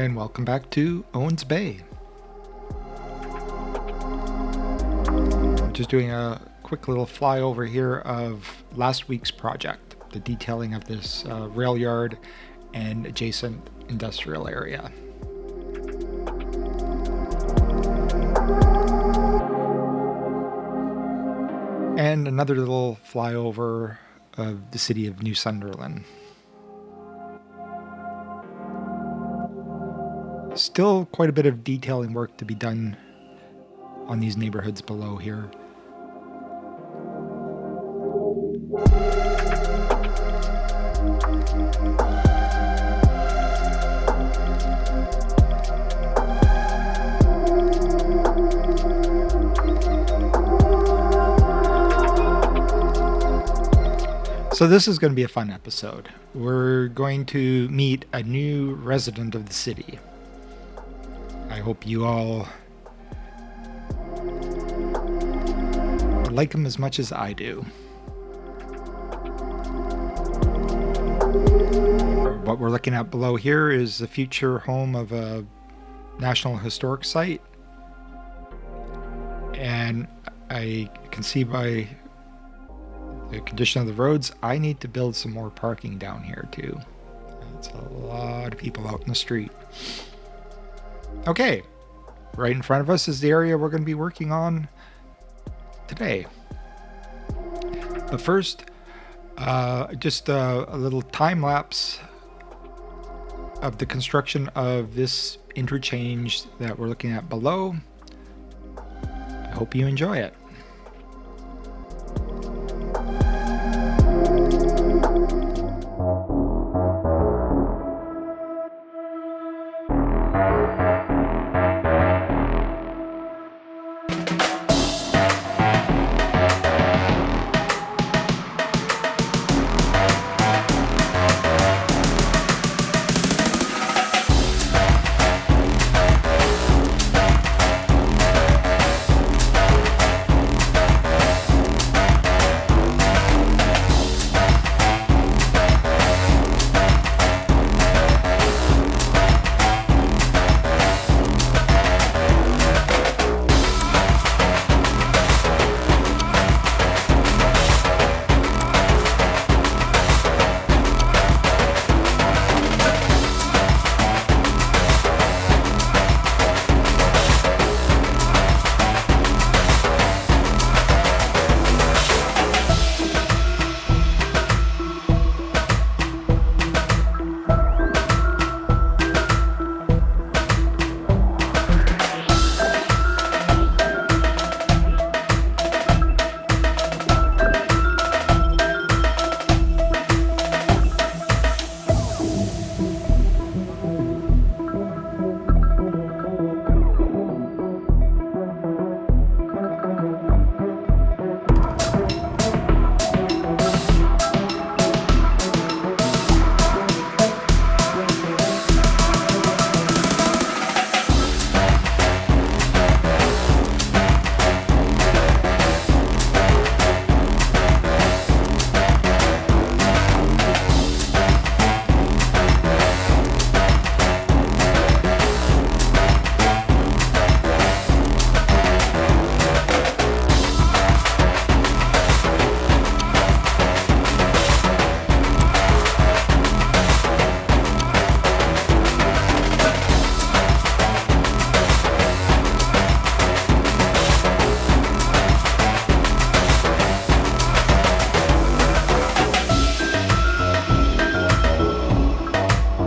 and welcome back to Owens Bay. I'm just doing a quick little flyover here of last week's project, the detailing of this rail yard and adjacent industrial area. And another little flyover of the city of New Sunderland. Still quite a bit of detailing work to be done on these neighborhoods below here. So this is going to be a fun episode. We're going to meet a new resident of the city. I hope you all like him as much as I do. What we're looking at below here is the future home of a National Historic Site. And I can see by the condition of the roads, I need to build some more parking down here too. It's a lot of people out in the street. Okay, right in front of us is the area we're going to be working on today. But first, just a little time lapse of the construction of this interchange that we're looking at below. I hope you enjoy it.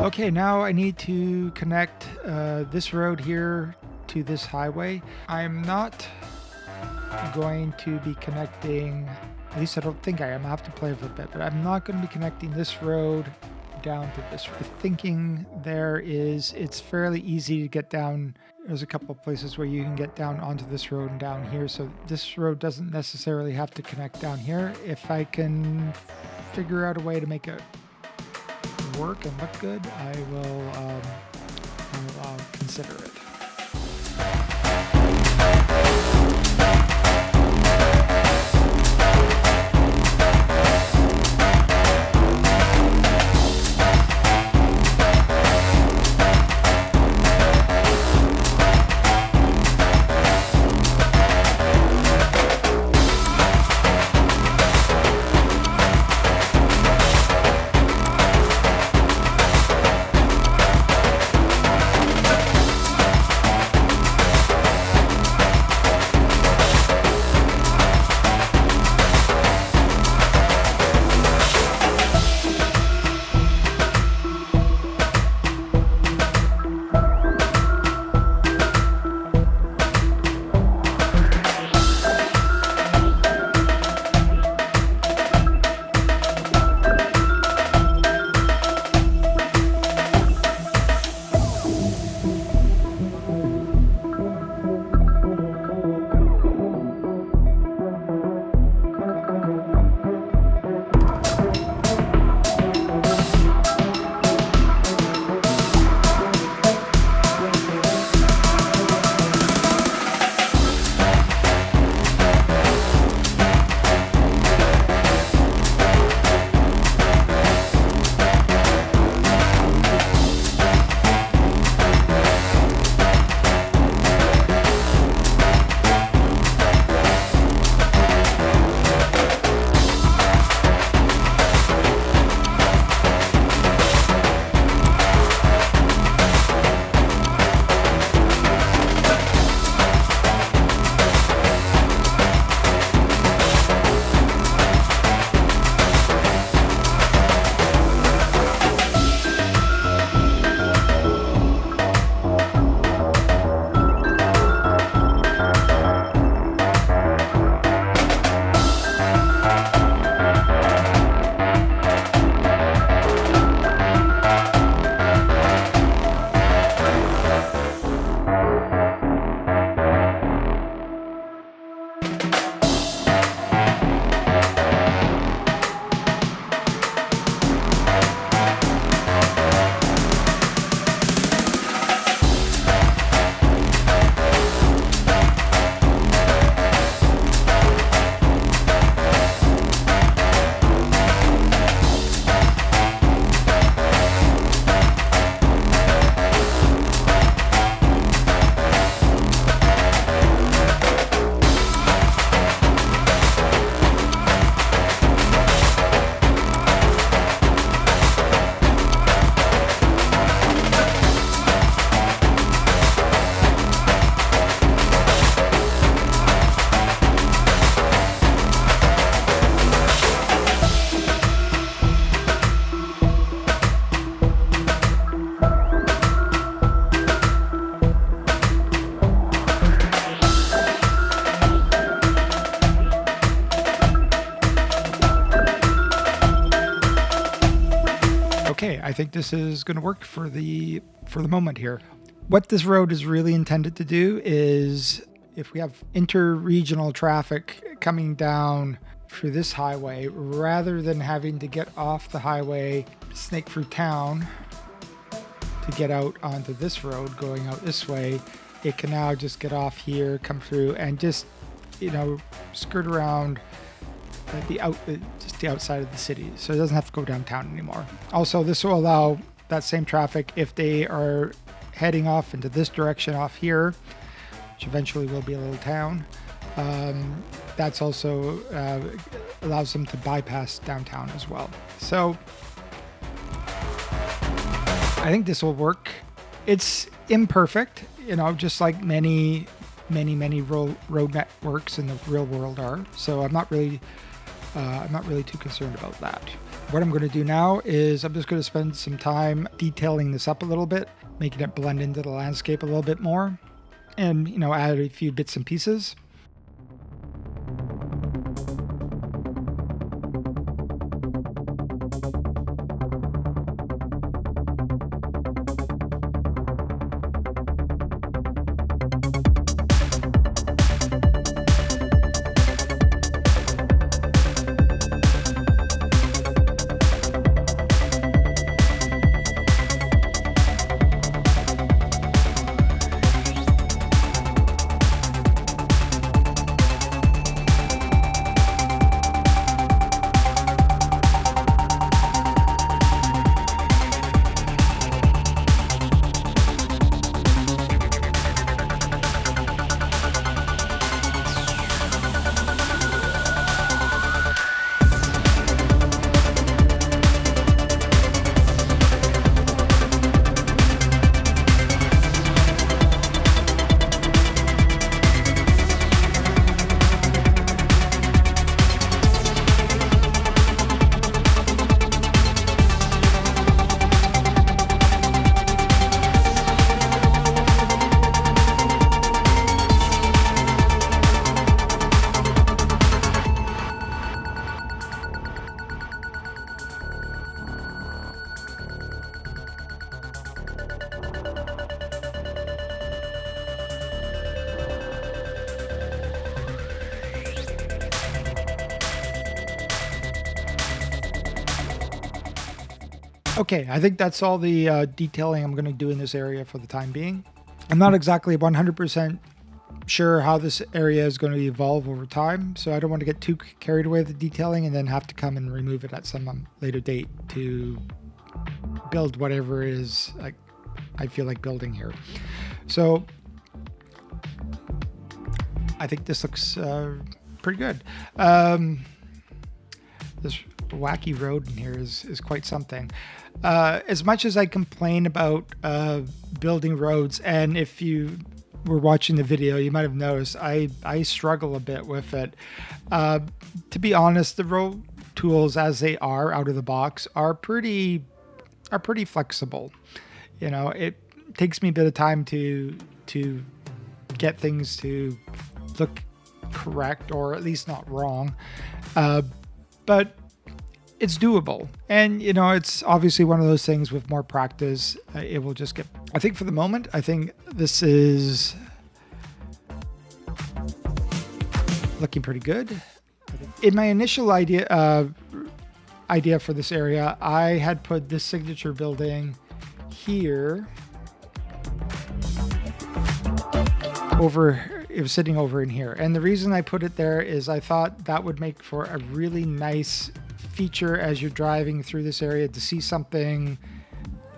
Okay, now I need to connect this road here to this highway. I'm not going to be connecting, at least I don't think I am. I'll have to play for a bit, but I'm not going to be connecting this road down to this. The thinking there is it's fairly easy to get down. There's a couple of places where you can get down onto this road and down here, so this road doesn't necessarily have to connect down here. If I can figure out a way to make it work and look good, I will I'll consider it. Okay, I think this is going to work for the moment here. What this road is really intended to do is, if we have inter-regional traffic coming down through this highway, rather than having to get off the highway, snake through town to get out onto this road going out this way, it can now just get off here, come through, and just, skirt around the outside of the city, so it doesn't have to go downtown anymore. Also, this will allow that same traffic, if they are heading off into this direction off here, which eventually will be a little town, that's also allows them to bypass downtown as well. So I think this will work. It's imperfect, just like many road networks in the real world are. So I'm not really too concerned about that. What I'm going to do now is I'm just going to spend some time detailing this up a little bit, making it blend into the landscape a little bit more, and add a few bits and pieces. Okay, I think that's all the detailing I'm going to do in this area for the time being. I'm not exactly 100% sure how this area is going to evolve over time, so I don't want to get too carried away with the detailing and then have to come and remove it at some later date to build whatever it is I feel like building here. So I think this looks pretty good. This wacky road in here is quite something. As much as I complain about building roads, and if you were watching the video, you might have noticed I struggle a bit with it. To be honest, the road tools as they are out of the box are pretty flexible. It takes me a bit of time to get things to look correct, or at least not wrong. But it's doable. And, it's obviously one of those things with more practice, it will just get, I think for the moment, I think this is looking pretty good. In my initial idea for this area, I had put this signature building here it was sitting over in here. And the reason I put it there is I thought that would make for a really nice feature as you're driving through this area to see something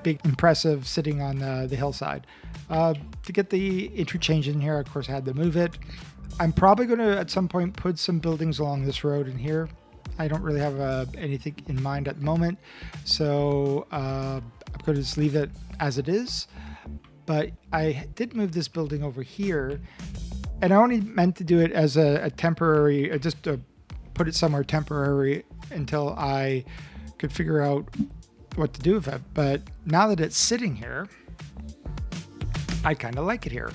big, impressive sitting on the hillside. To get the interchange in here, of course, I had to move it. I'm probably going to, at some point, put some buildings along this road in here. I don't really have anything in mind at the moment, so I'm going to just leave it as it is. But I did move this building over here, and I only meant to do it as a temporary, just to put it somewhere temporary until I could figure out what to do with it. But now that it's sitting here, I kind of like it here.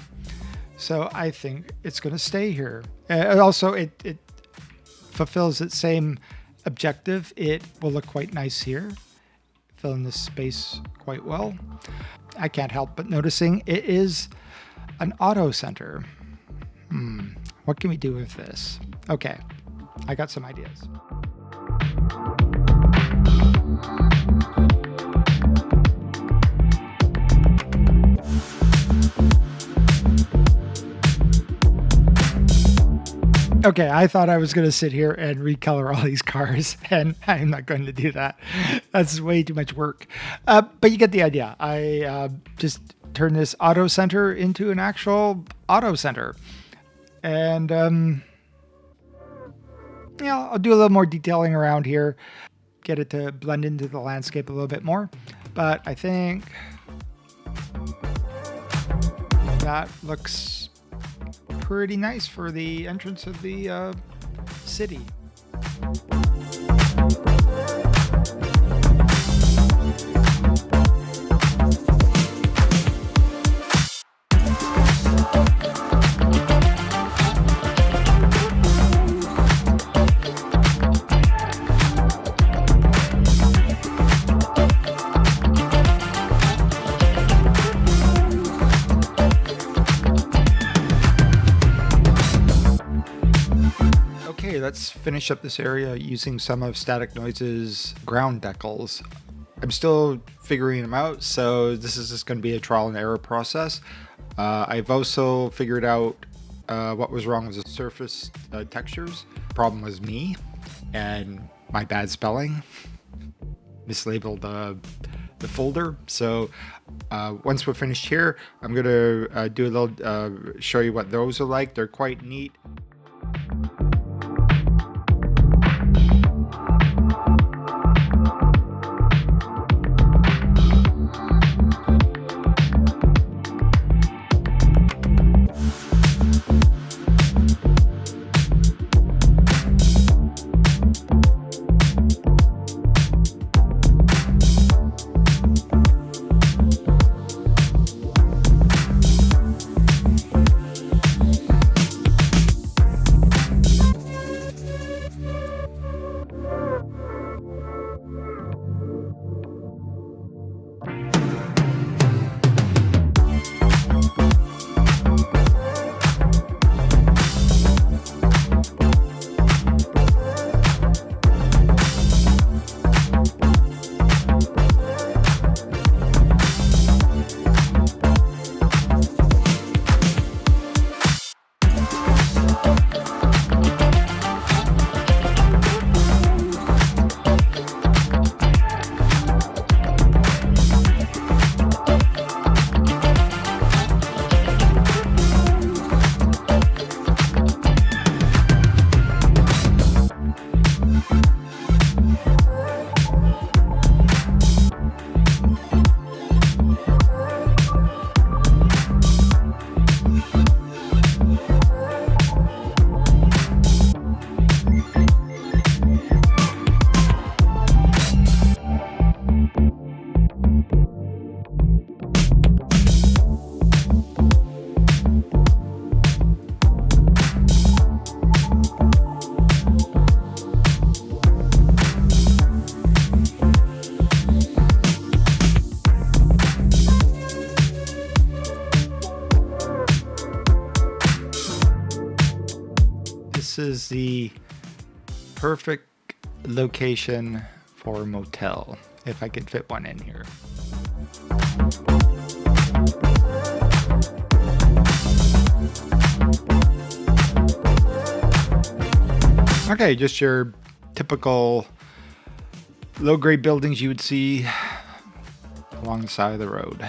So I think it's going to stay here. Also, it fulfills its same objective. It will look quite nice here. fill in this space quite well. I can't help but noticing it is an auto center. What can we do with this? Okay, I got some ideas. Okay, I thought I was going to sit here and recolor all these cars, and I'm not going to do that. That's way too much work. But you get the idea. I just turned this auto center into an actual auto center. And, I'll do a little more detailing around here, get it to blend into the landscape a little bit more. But I think that looks pretty nice for the entrance of the city. Let's finish up this area using some of Static Noise's ground decals. I'm still figuring them out, so this is just going to be a trial and error process. I've also figured out what was wrong with the surface textures. The problem was me and my bad spelling. Mislabeled the folder. So once we're finished here, I'm going to do a little show you what those are like. They're quite neat. This is the perfect location for a motel, if I could fit one in here. Okay, just your typical low-grade buildings you would see along the side of the road.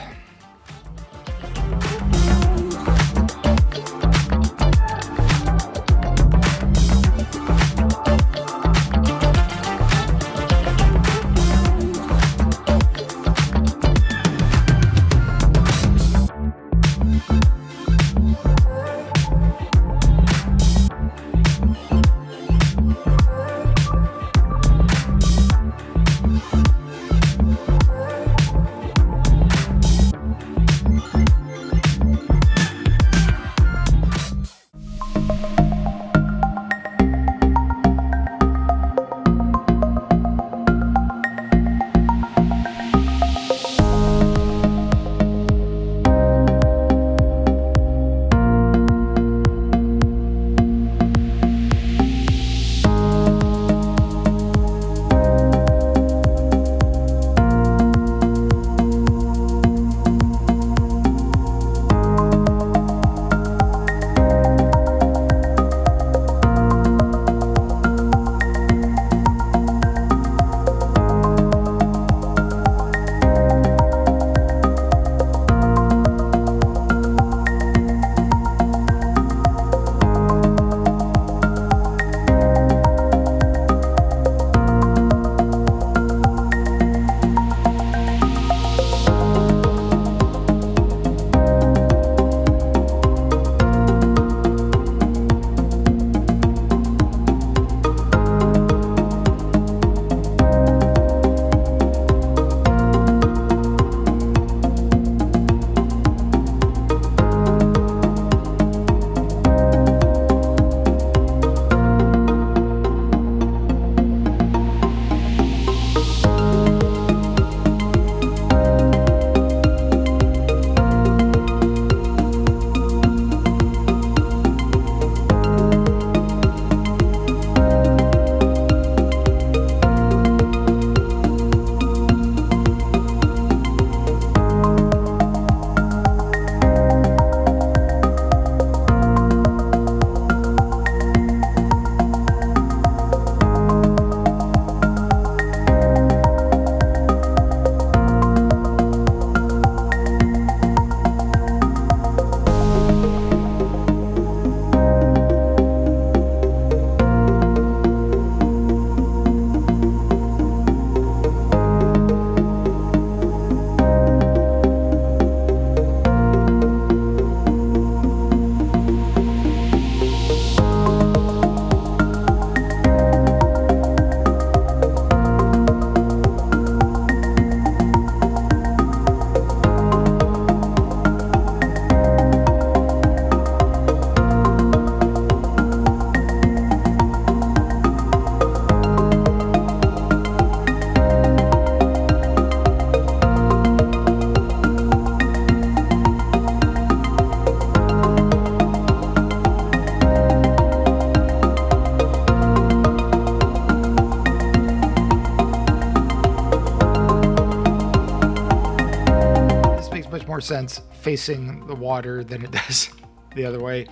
makes much more sense facing the water than it does the other way.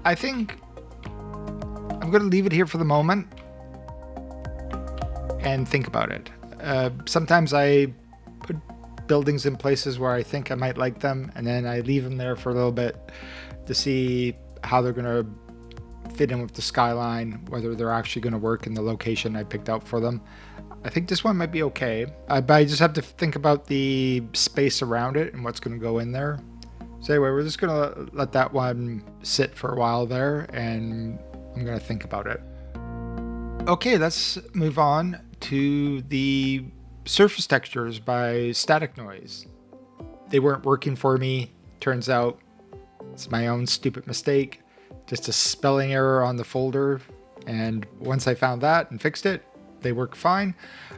I think I'm going to leave it here for the moment and think about it. Sometimes I put buildings in places where I think I might like them, and then I leave them there for a little bit to see how they're going to fit in with the skyline, whether they're actually going to work in the location I picked out for them. I think this one might be okay, but I just have to think about the space around it and what's going to go in there. So anyway, we're just going to let that one sit for a while there, and I'm going to think about it. Okay, let's move on to the surface textures by Static Noise. They weren't working for me. Turns out it's my own stupid mistake. Just a spelling error on the folder. And once I found that and fixed it, they work fine.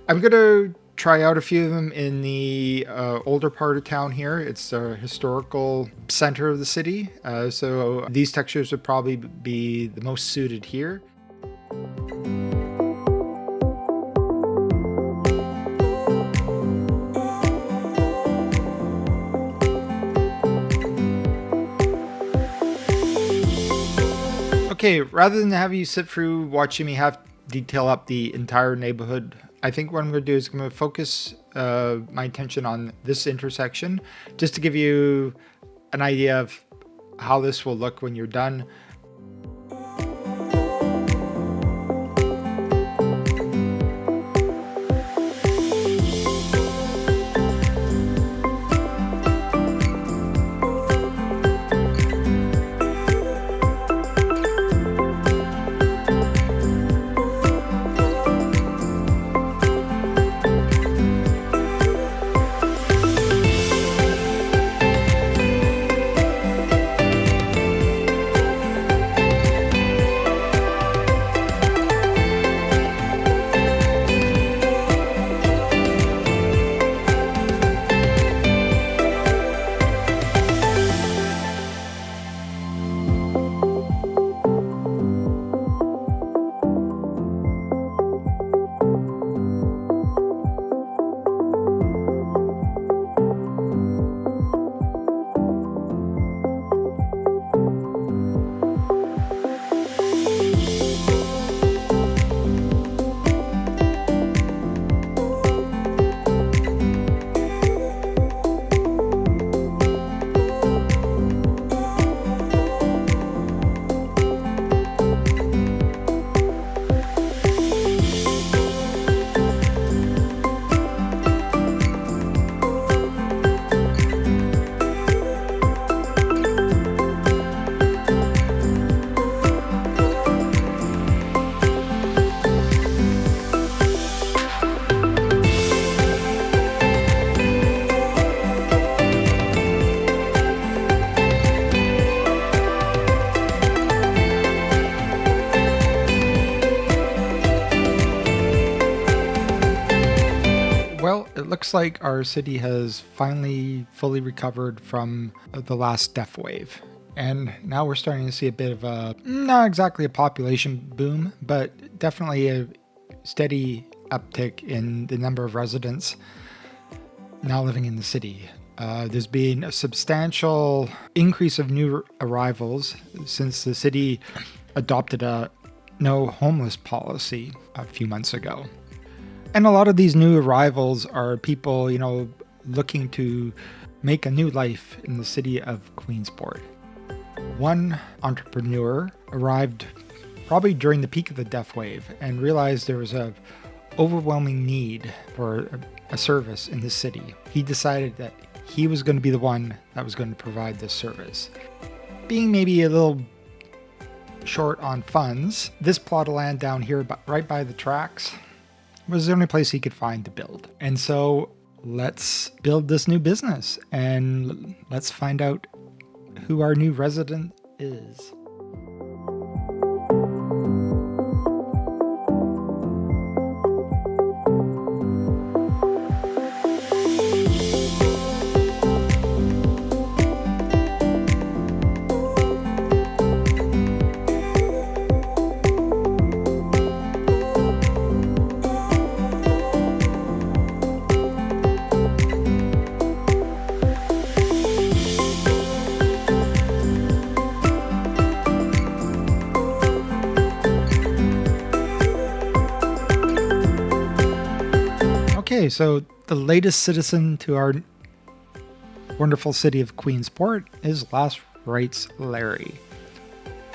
I'm going to try out a few of them in the older part of town here. It's a historical center of the city. So these textures would probably be the most suited here. Okay, rather than have you sit through watching me have detail up the entire neighborhood, I think what I'm going to do is I'm going to focus my attention on this intersection, just to give you an idea of how this will look when you're done. Well, it looks like our city has finally fully recovered from the last death wave. And now we're starting to see a bit of a, not exactly a population boom, but definitely a steady uptick in the number of residents now living in the city. There's been a substantial increase of new arrivals since the city adopted a no homeless policy a few months ago. And a lot of these new arrivals are people, looking to make a new life in the city of Queensport. One entrepreneur arrived probably during the peak of the death wave and realized there was a overwhelming need for a service in the city. He decided that he was going to be the one that was going to provide this service. Being maybe a little short on funds, this plot of land down here, right by the tracks, was the only place he could find to build. And so let's build this new business and let's find out who our new resident is. Okay, so the latest citizen to our wonderful city of Queensport is Last Rites Larry,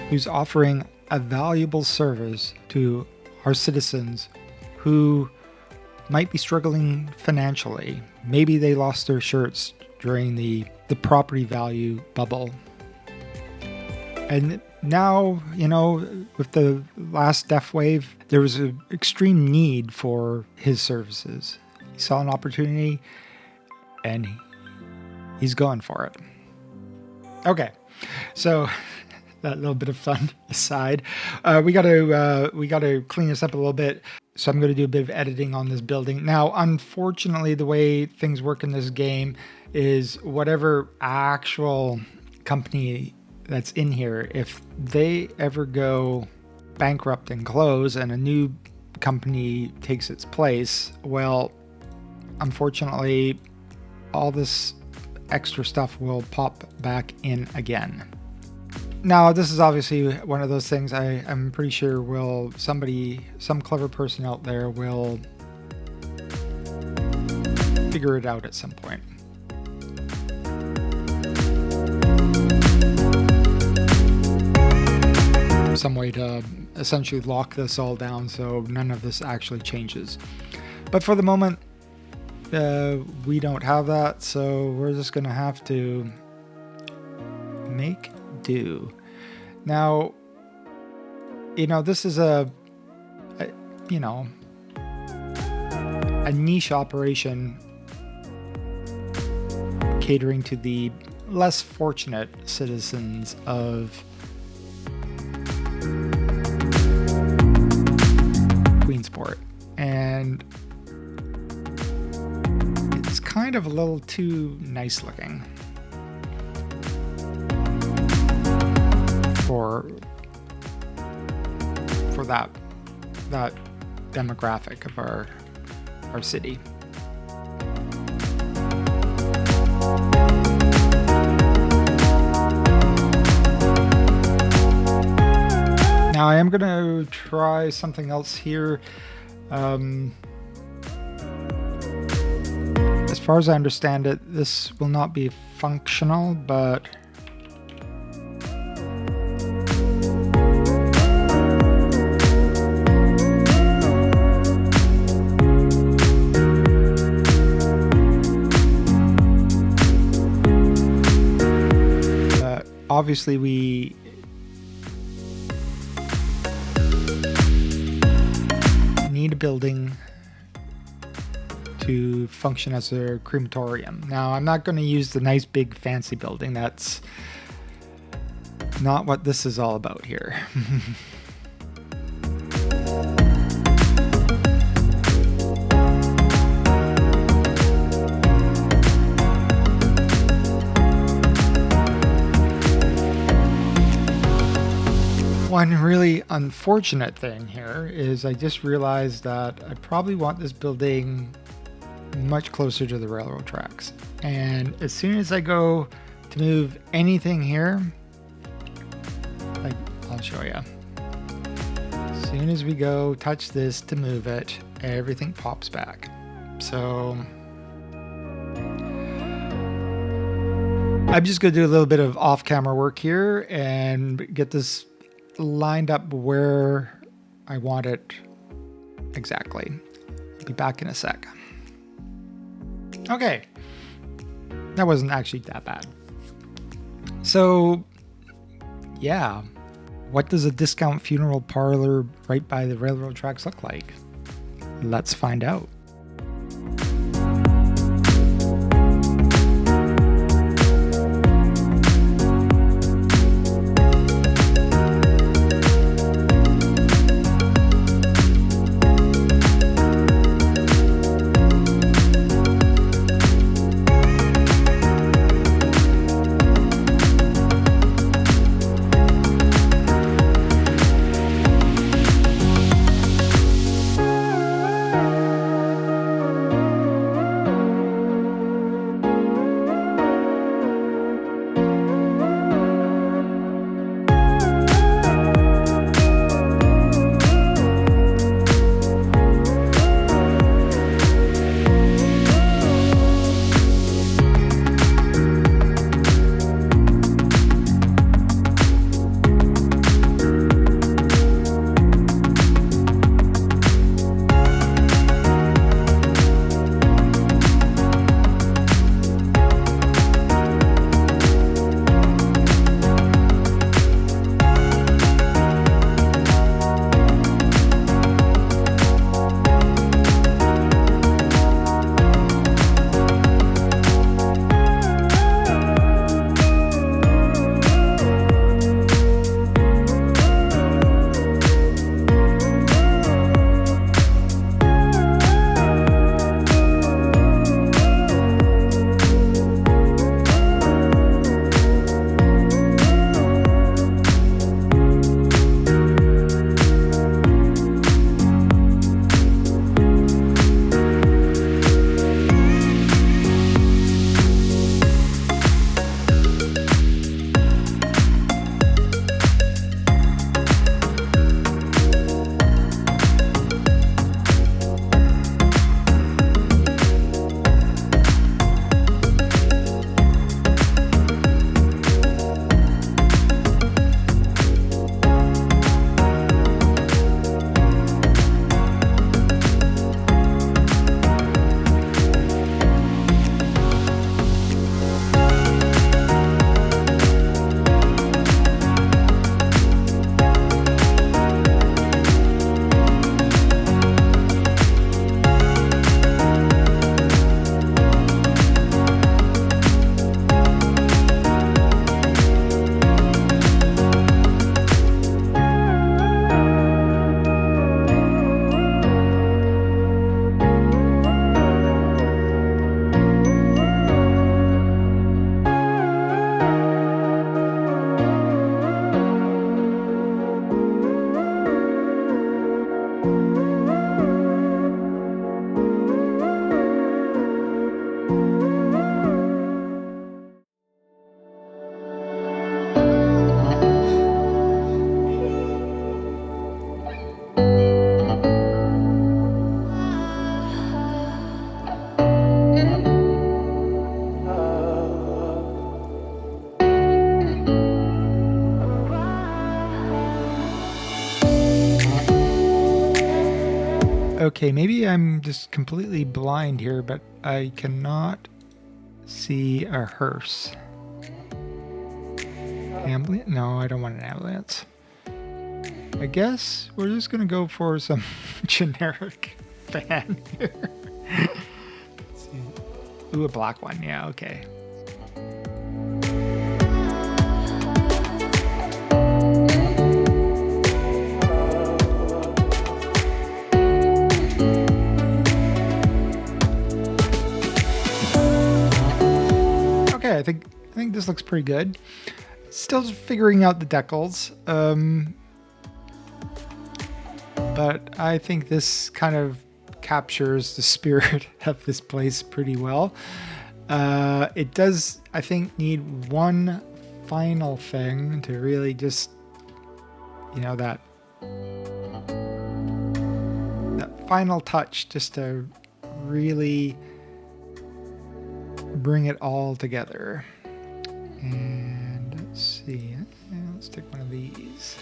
who's offering a valuable service to our citizens who might be struggling financially. Maybe they lost their shirts during the property value bubble. And now, with the last death wave, there was an extreme need for his services. He saw an opportunity and he's going for it. Okay, so that little bit of fun aside, we got to clean this up a little bit. So I'm going to do a bit of editing on this building. Now, unfortunately, the way things work in this game is whatever actual company that's in here, if they ever go bankrupt and close and a new company takes its place, well, unfortunately, all this extra stuff will pop back in again. Now, this is obviously one of those things I'm pretty sure some clever person out there will figure it out at some point. Some way to essentially lock this all down so none of this actually changes. But for the moment, we don't have that, so we're just going to have to make do. Now, this is a niche operation catering to the less fortunate citizens of Queensport, and it's kind of a little too nice looking for that demographic of our city. Now I am going to try something else here. As far as I understand it, this will not be functional, but obviously we need a building to function as a crematorium. Now, I'm not going to use the nice big fancy building. That's not what this is all about here. One really unfortunate thing here is I just realized that I probably want this building much closer to the railroad tracks. And as soon as I go to move anything here, I'll show you. As soon as we go touch this to move it, everything pops back. So I'm just going to do a little bit of off-camera work here and get this lined up where I want it exactly. I'll be back in a sec. Okay, that wasn't actually that bad. So, yeah, what does a discount funeral parlor right by the railroad tracks look like? Let's find out. Okay, maybe I'm just completely blind here, but I cannot see a hearse. Ambulance? No, I don't want an ambulance. I guess we're just gonna go for some generic van here. Let's see. Ooh, a black one. Yeah, okay. Okay, I think this looks pretty good. Still just figuring out the decals. But I think this kind of captures the spirit of this place pretty well. It does, I think, need one final thing to really just, you know, that final touch just to really bring it all together. And let's see, let's take one of these.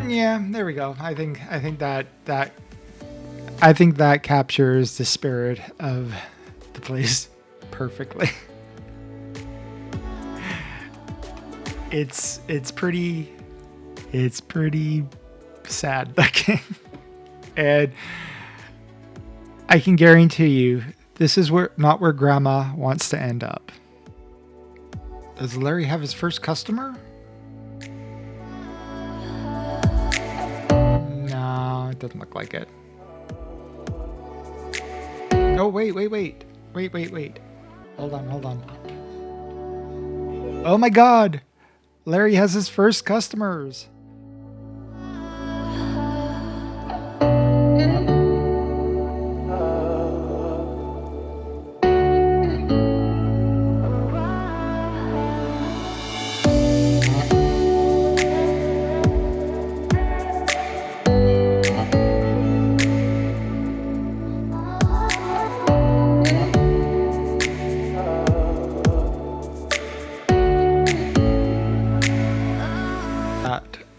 Yeah, there we go. I think that captures the spirit of the place perfectly. It's pretty sad looking. And I can guarantee you this is not where Grandma wants to end up. Does Larry have his first customer? No, it doesn't look like it. Oh, wait. Hold on. Oh my God! Larry has his first customers.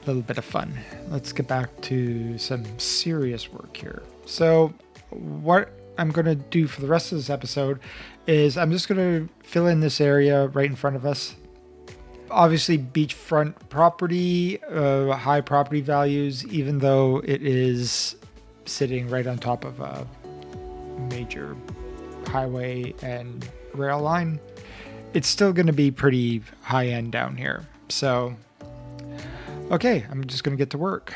Little bit of fun. Let's get back to some serious work here. So what I'm going to do for the rest of this episode is I'm just going to fill in this area right in front of us. Obviously beachfront property, high property values, even though it is sitting right on top of a major highway and rail line, it's still going to be pretty high end down here. So okay, I'm just going to get to work.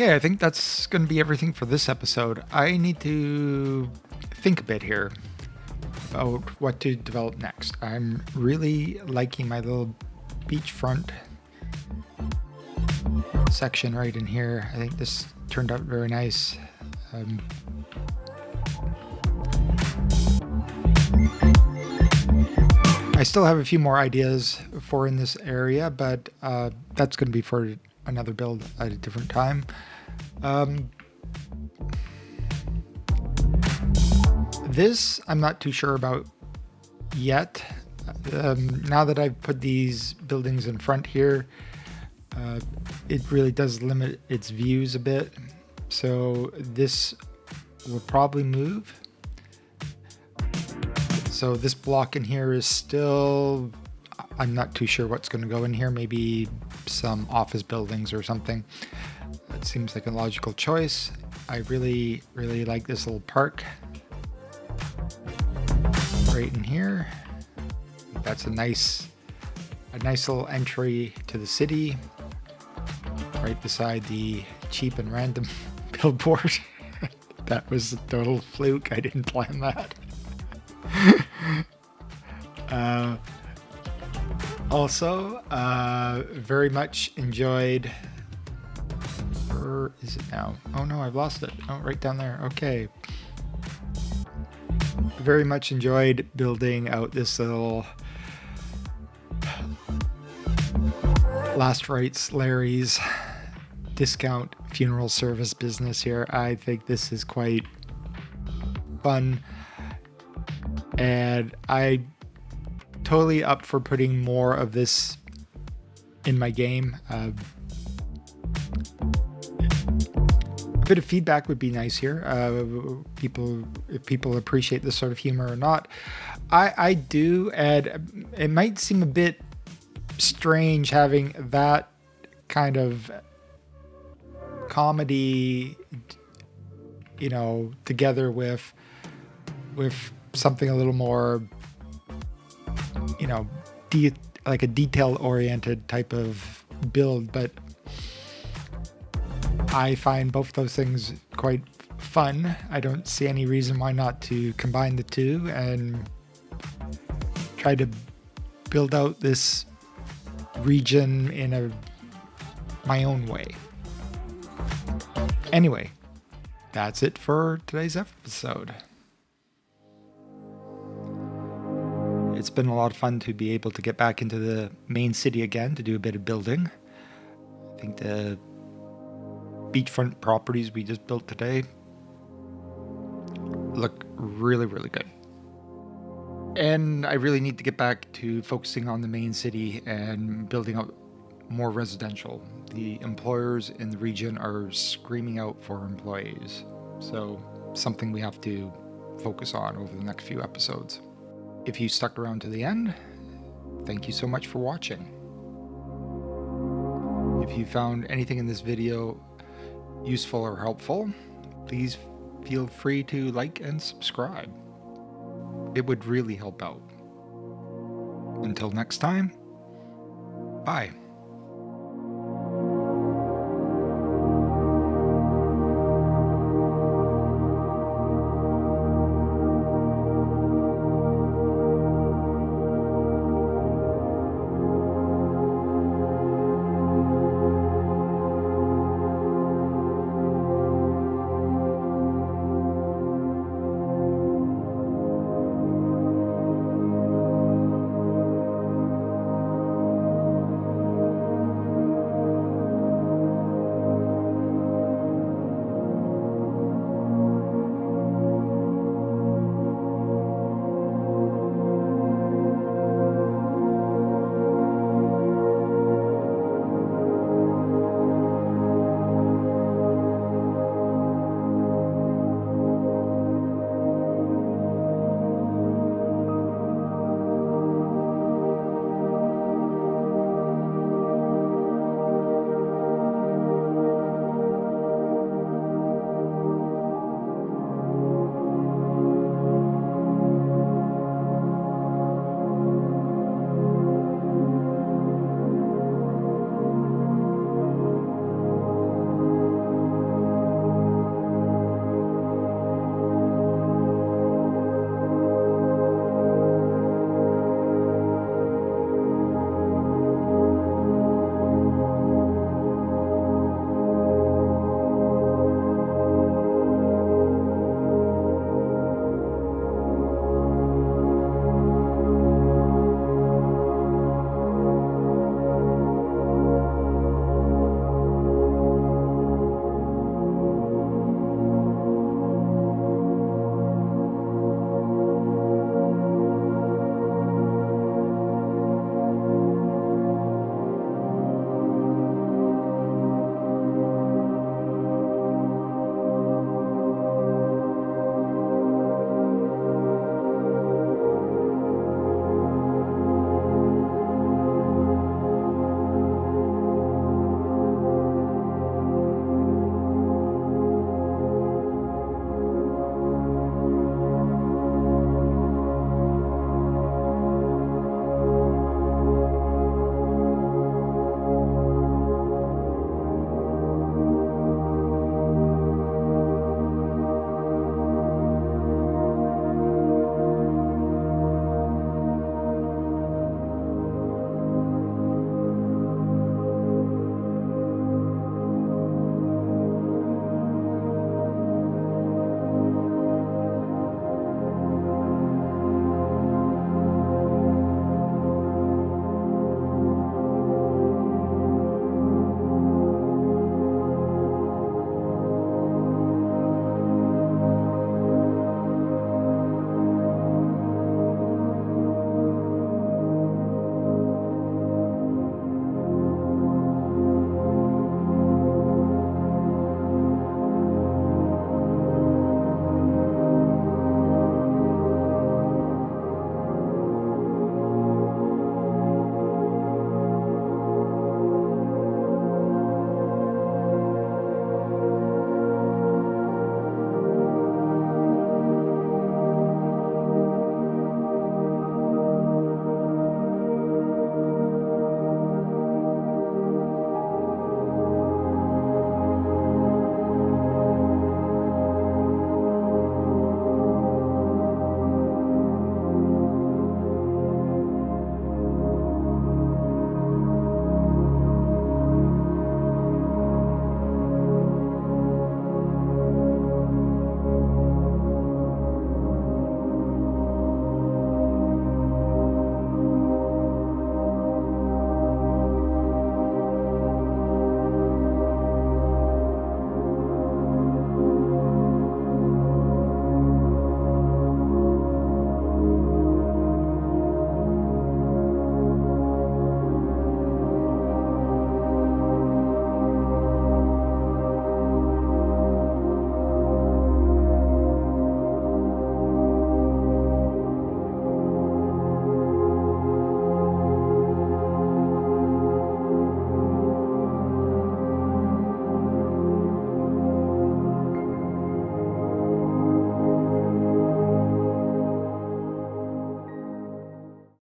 Okay, I think that's going to be everything for this episode. I need to think a bit here about what to develop next. I'm really liking my little beachfront section right in here. I think this turned out very nice. I still have a few more ideas for in this area, but that's going to be for another build at a different time. This I'm not too sure about yet. Now that I've put these buildings in front here, it really does limit its views a bit. So this will probably move. So this block in here is still, I'm not too sure what's going to go in here. Maybe some office buildings or something. That seems like a logical choice. I really like this little park right in here. That's a nice little entry to the city, right beside the cheap and random billboard. That was a total fluke. I didn't plan that. Also, very much enjoyed. Where is it now? Oh no, I've lost it. Oh, right down there. Okay. Very much enjoyed building out this little Last Rites Larry's discount funeral service business here. I think this is quite fun, and I totally up for putting more of this in my game. A bit of feedback would be nice here. If people appreciate this sort of humor or not. I do, and it might seem a bit strange having that kind of comedy, together with something a little more, like a detail-oriented type of build, but I find both those things quite fun. I don't see any reason why not to combine the two and try to build out this region in my own way. Anyway, that's it for today's episode. It's been a lot of fun to be able to get back into the main city again to do a bit of building. I think the beachfront properties we just built today look really good. And I really need to get back to focusing on the main city and building out more residential. The employers in the region are screaming out for employees. So something we have to focus on over the next few episodes. If you stuck around to the end, thank you so much for watching. If you found anything in this video useful or helpful, please feel free to like and subscribe. It would really help out. Until next time, bye.